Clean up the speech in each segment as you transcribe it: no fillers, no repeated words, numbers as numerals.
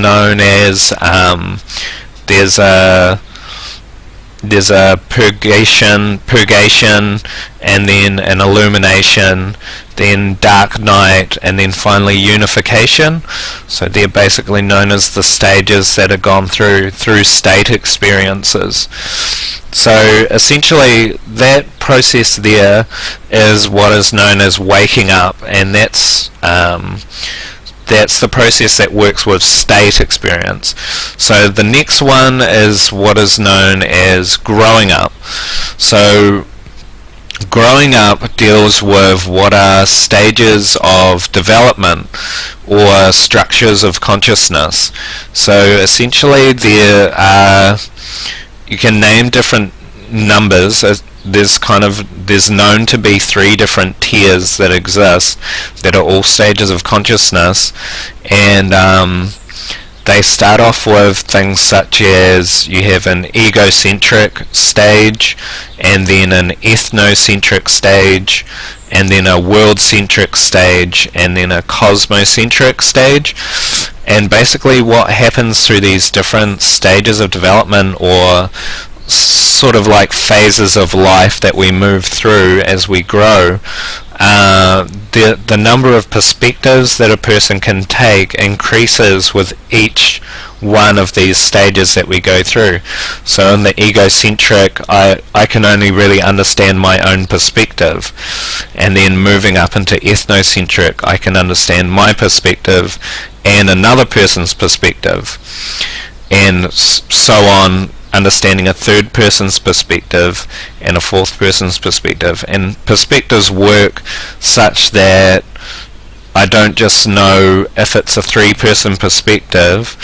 known as there's a purgation, and then an illumination, then dark night, and then finally unification. So they're basically known as the stages that are gone through state experiences. So essentially that process there is what is known as waking up, and that's the process that works with state experience. So the next one is what is known as growing up. So growing up deals with what are stages of development or structures of consciousness. So essentially you can name different numbers. There's known to be 3 different tiers that exist that are all stages of consciousness, and they start off with things such as you have an egocentric stage, and then an ethnocentric stage, and then a world-centric stage, and then a cosmocentric stage. And basically what happens through these different stages of development, or sort of like phases of life that we move through as we grow, the number of perspectives that a person can take increases with each one of these stages that we go through. So in the egocentric, I can only really understand my own perspective, and then moving up into ethnocentric, I can understand my perspective and another person's perspective, and so on, understanding a third person's perspective and a fourth person's perspective. And perspectives work such that I don't just know if it's a 3-person perspective,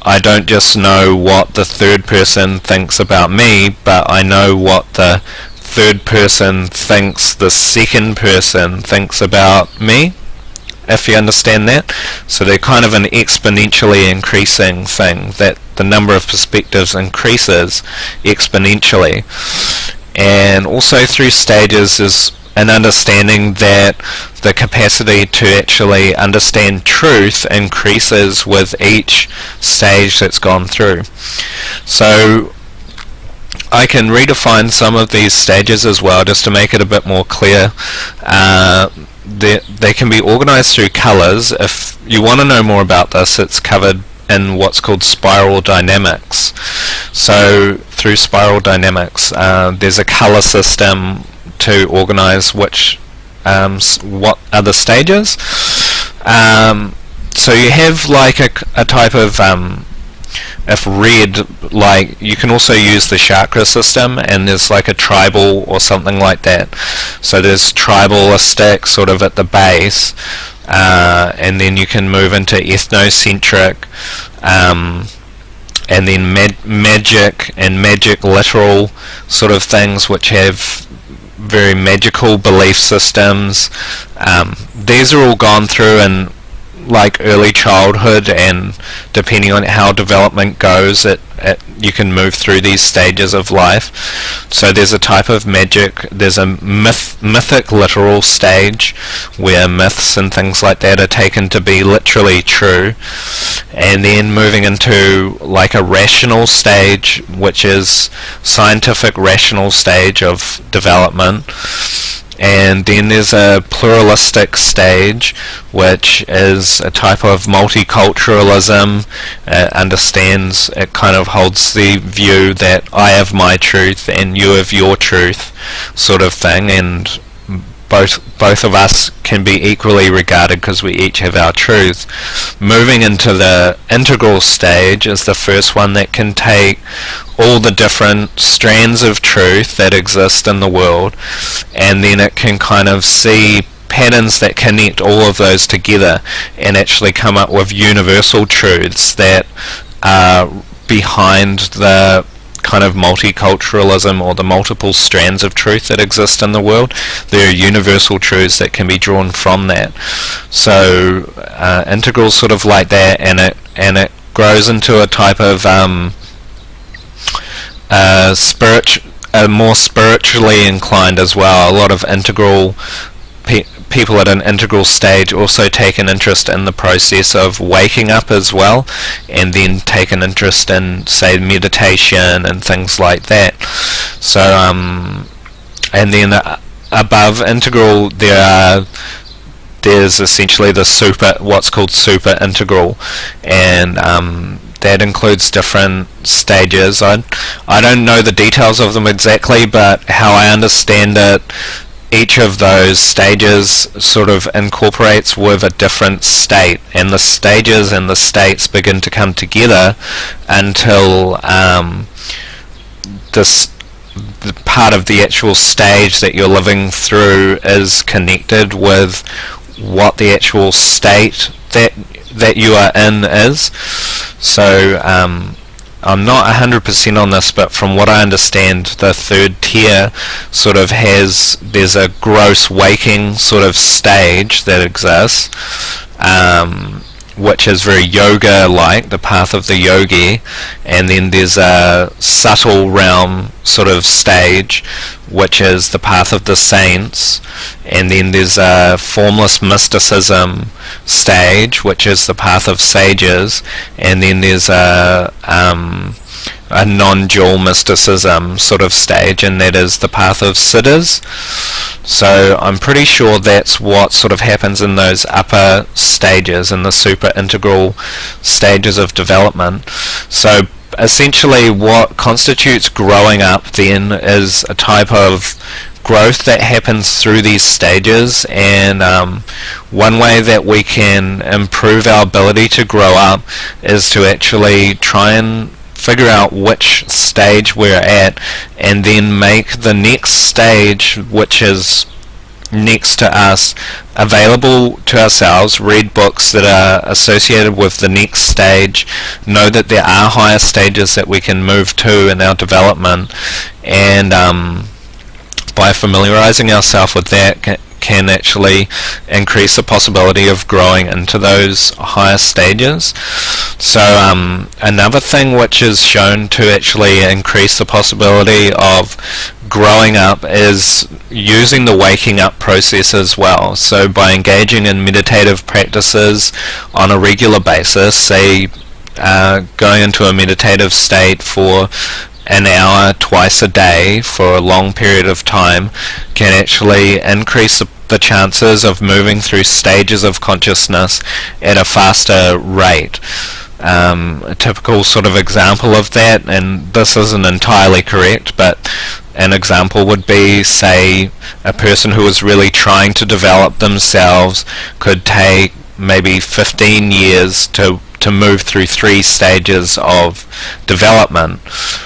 I don't just know what the third person thinks about me, but I know what the third person thinks the second person thinks about me, if you understand that. So they're kind of an exponentially increasing thing, that the number of perspectives increases exponentially. And also through stages is an understanding that the capacity to actually understand truth increases with each stage that's gone through. So I can redefine some of these stages as well, just to make it a bit more clear. They can be organized through colors. If you want to know more about this, it's covered in what's called spiral dynamics. So through spiral dynamics, there's a color system to organize what are the stages. So you have like a type of if red, like you can also use the chakra system, and there's like a tribal or something like that. So there's tribalistic sort of at the base, and then you can move into ethnocentric, and then magic and magic literal sort of things, which have very magical belief systems. These are all gone through in like early childhood, and depending on how development goes, you can move through these stages of life. So there's a type of magic, there's a mythic literal stage where myths and things like that are taken to be literally true, and then moving into like a rational stage, which is scientific rational stage of development. And then there's a pluralistic stage, which is a type of multiculturalism. It kind of holds the view that I have my truth and you have your truth, sort of thing, and both of us can be equally regarded because we each have our truth. Moving into the integral stage is the first one that can take all the different strands of truth that exist in the world, and then it can kind of see patterns that connect all of those together and actually come up with universal truths that are behind the kind of multiculturalism or the multiple strands of truth that exist in the world. There are universal truths that can be drawn from that. So integral sort of like that, and it grows into a type of more spiritually inclined as well. A lot of integral people at an integral stage also take an interest in the process of waking up as well, and then take an interest in, say, meditation and things like that. So and then above integral there's essentially the what's called super integral, and that includes different stages. I don't know the details of them exactly, but how I understand it, each of those stages sort of incorporates with a different state, and the stages and the states begin to come together until the part of the actual stage that you're living through is connected with what the actual state that you are in is. So I'm not 100% on this, but from what I understand, the third tier sort of there's a gross waking sort of stage that exists, which is very yoga-like, the path of the yogi, and then there's a subtle realm sort of stage, which is the path of the saints, and then there's a formless mysticism stage, which is the path of sages, and then there's a non-dual mysticism sort of stage, and that is the path of siddhas. So I'm pretty sure that's what sort of happens in those upper stages, in the super integral stages of development. So essentially what constitutes growing up then is a type of growth that happens through these stages, and one way that we can improve our ability to grow up is to actually try and figure out which stage we're at, and then make the next stage, which is next to us, available to ourselves. Read books that are associated with the next stage, know that there are higher stages that we can move to in our development, and by familiarizing ourselves with that can actually increase the possibility of growing into those higher stages. So another thing which is shown to actually increase the possibility of growing up is using the waking up process as well. So by engaging in meditative practices on a regular basis, say going into a meditative state for an hour twice a day for a long period of time, can actually increase the chances of moving through stages of consciousness at a faster rate. A typical sort of example of that, and this isn't entirely correct, but an example would be, say, a person who is really trying to develop themselves could take maybe 15 years to move through 3 stages of development,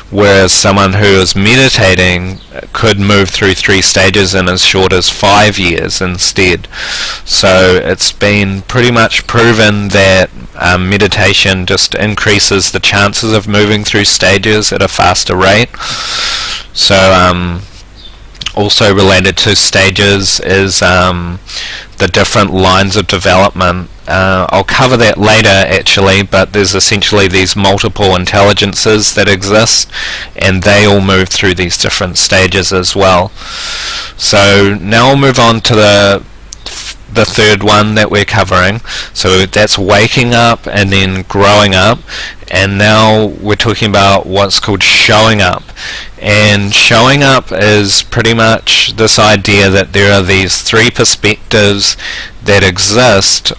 whereas someone who is meditating could move through 3 stages in as short as 5 years instead. So it's been pretty much proven that meditation just increases the chances of moving through stages at a faster rate. So also related to stages is the different lines of development. I'll cover that later actually, but there's essentially these multiple intelligences that exist, and they all move through these different stages as well. So now we'll move on to the third one that we're covering. So that's waking up and then growing up, and now we're talking about what's called showing up. And showing up is pretty much this idea that there are these 3 perspectives that exist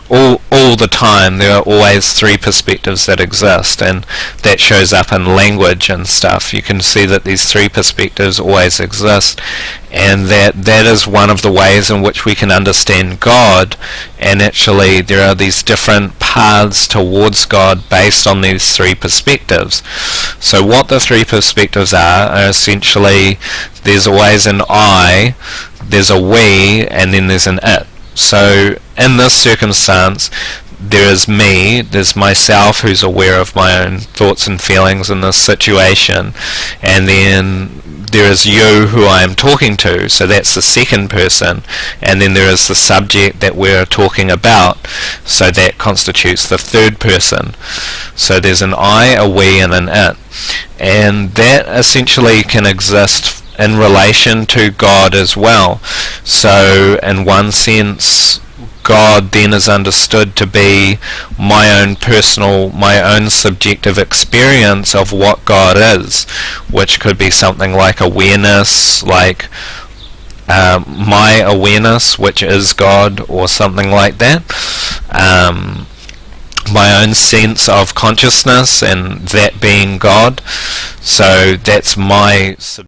all the time. There are always 3 perspectives that exist, and that shows up in language and stuff. You can see that these 3 perspectives always exist, and that is one of the ways in which we can understand God. And actually there are these different paths towards God based on these 3 perspectives. So what the 3 perspectives are essentially, there's always an I, there's a we, and then there's an it. So in this circumstance, there is me, there's myself who's aware of my own thoughts and feelings in this situation, and then there is you who I am talking to, so that's the second person, and then there is the subject that we're talking about, so that constitutes the third person. So there's an I, a we, and an it, and that essentially can exist in relation to God as well. So in one sense, God then is understood to be my own personal, my own subjective experience of what God is, which could be something like awareness, like my awareness, which is God, or something like that. My own sense of consciousness, and that being God. So that's my